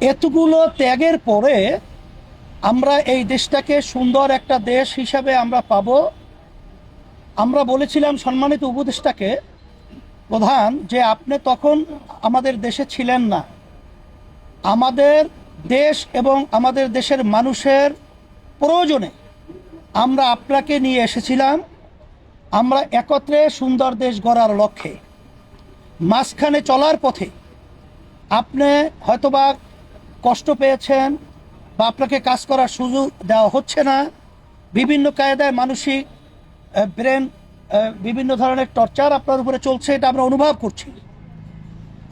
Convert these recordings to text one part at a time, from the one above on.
এতগুলো ত্যাগের পরে আমরা এই দেশটাকে সুন্দর একটা দেশ হিসাবে আমরা পাব। আমরা বলেছিলাম সম্মানিত উপদেষ্টাকে প্রধান যে আপনি তখন আমাদের দেশে ছিলেন না। আমাদের দেশ এবং আমাদের দেশের মানুষের প্রয়োজনে আমরা আপনাকে নিয়ে এসেছিলাম। আমরা একত্রে সুন্দর দেশ গড়ার লক্ষ্যে মাঝখানে চলার পথে আপনি হয়তোবা কষ্ট পেয়েছেন বা আপনাকে কাজ করার সুযোগ দেওয়া হচ্ছে না, বিভিন্ন কায়দায় মানসিক ব্রেন বিভিন্ন ধরনের টর্চার আপনার উপরে চলছে, এটা আমরা অনুভব করছি।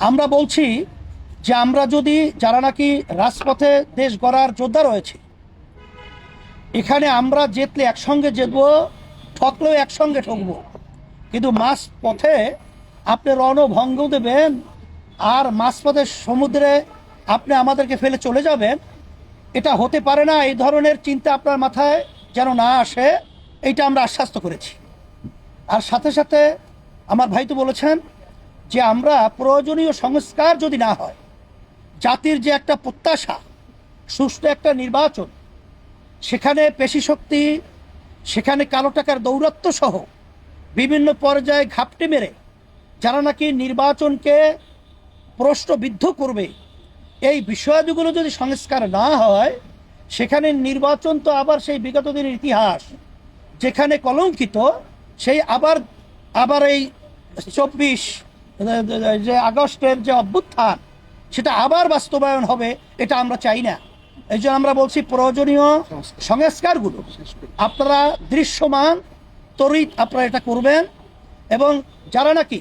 আমরা বলছি যে আমরা যদি যারা নাকি রাজপথে দেশ গড়ার যোদ্ধা রয়েছে, এখানে আমরা জিতলে একসঙ্গে জিতবো, ঠকলেও একসঙ্গে ঠকবো, কিন্তু মাঝ পথে আপনি রণভঙ্গ দেবেন আর মাঝপথে সমুদ্রে আপনি আমাদেরকে ফেলে চলে যাবেন, এটা হতে পারে না। এই ধরনের চিন্তা আপনার মাথায় যেন না আসে, এইটা আমরা আশ্বস্ত করেছি। আর সাথে সাথে আমার ভাই তো বলেছেন যে আমরা প্রয়োজনীয় সংস্কার যদি না হয়, জাতির যে একটা প্রত্যাশা সুষ্ঠু একটা নির্বাচন, সেখানে পেশি শক্তি, সেখানে কালো টাকার দৌরাত্ম্য সহ বিভিন্ন পর্যায়ে ঘাপটি মেরে যারা নাকি নির্বাচনকে প্রশ্নবিদ্ধ করবে, এই বিষয়গুলো যদি সংস্কার না হয়, সেখানে নির্বাচন তো আবার সেই বিগত দিনের ইতিহাস যেখানে কলঙ্কিত, সেই আবার এই 24 যে আগস্টের যে অভ্যুত্থান, সেটা আবার বাস্তবায়ন হবে, এটা আমরা চাই না। এই জন্য আমরা বলছি প্রয়োজনীয় সংস্কারগুলো আপনারা দৃশ্যমান তড়িৎ আপনারা এটা করবেন। এবং যারা নাকি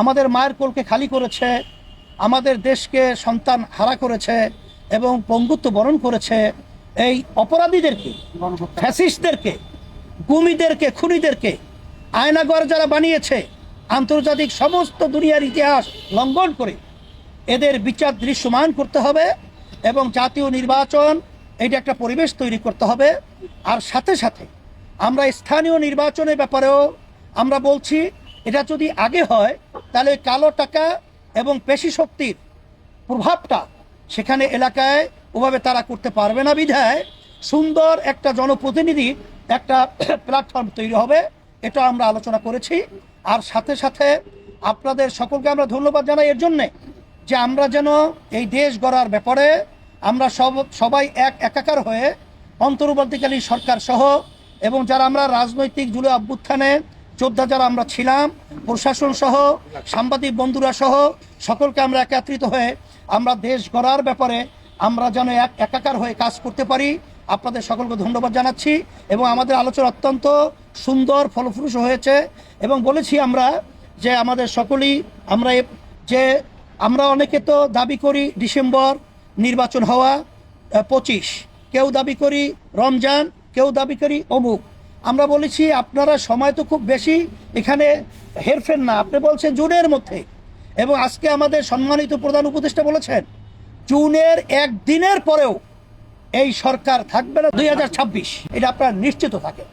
আমাদের মায়ের কোলকে খালি করেছে, আমাদের দেশকে সন্তান হারা করেছে এবং পঙ্গুত্ব বরণ করেছে, এই অপরাধীদেরকে, ফ্যাসিস্টদেরকে, গুমিদেরকে, খুনিদেরকে আয়নাঘর যারা বানিয়েছে, আন্তর্জাতিক সমস্ত দুনিয়ার ইতিহাস লঙ্ঘন করে এদের বিচার দৃশ্যমান করতে হবে এবং জাতীয় নির্বাচন এইটা একটা পরিবেশ তৈরি করতে হবে। আর সাথে সাথে আমরা স্থানীয় নির্বাচনের ব্যাপারেও আমরা বলছি, এটা যদি আগে হয় তাহলে কালো টাকা এবং পেশি শক্তির প্রভাবটা সেখানে এলাকায় ওভাবে তারা করতে পারবে না, বিধায় সুন্দর একটা জনপ্রতিনিধি একটা প্ল্যাটফর্ম তৈরি হবে, এটা আমরা আলোচনা করেছি। আর সাথে সাথে আপনাদের সকলকে আমরা ধন্যবাদ জানাই এর জন্যে যে আমরা যেন এই দেশ গড়ার ব্যাপারে আমরা সবাই একাকার হয়ে অন্তর্বর্তীকালীন সরকার সহ এবং যারা আমরা রাজনৈতিক জুলাই অভ্যুত্থানে যোদ্ধা যারা আমরা ছিলাম, প্রশাসন সহ, সাংবাদিক বন্ধুরা সহ সকলকে আমরা একত্রিত হয়ে আমরা দেশ গড়ার ব্যাপারে আমরা যেন একাকার হয়ে কাজ করতে পারি। আপনাদের সকলকে ধন্যবাদ জানাচ্ছি এবং আমাদের আলোচনা অত্যন্ত সুন্দর ফলপ্রসূ হয়েছে। এবং বলেছি আমরা যে আমাদের সকলেই আমরা অনেকে তো দাবি করি ডিসেম্বর নির্বাচন হওয়া, 25, কেউ দাবি করি রমজান, কেউ দাবি করি অমুক। আমরা বলেছি আপনারা সময় তো খুব বেশি এখানে হেরফের না, আপনি বলছেন জুনের মধ্যে, এবং আজকে আমাদের সম্মানিত প্রধান উপদেষ্টা বলেছেন জুনের একদিনের পরেও এই সরকার থাকবে না 2026, এটা আপনারা নিশ্চিত থাকেন।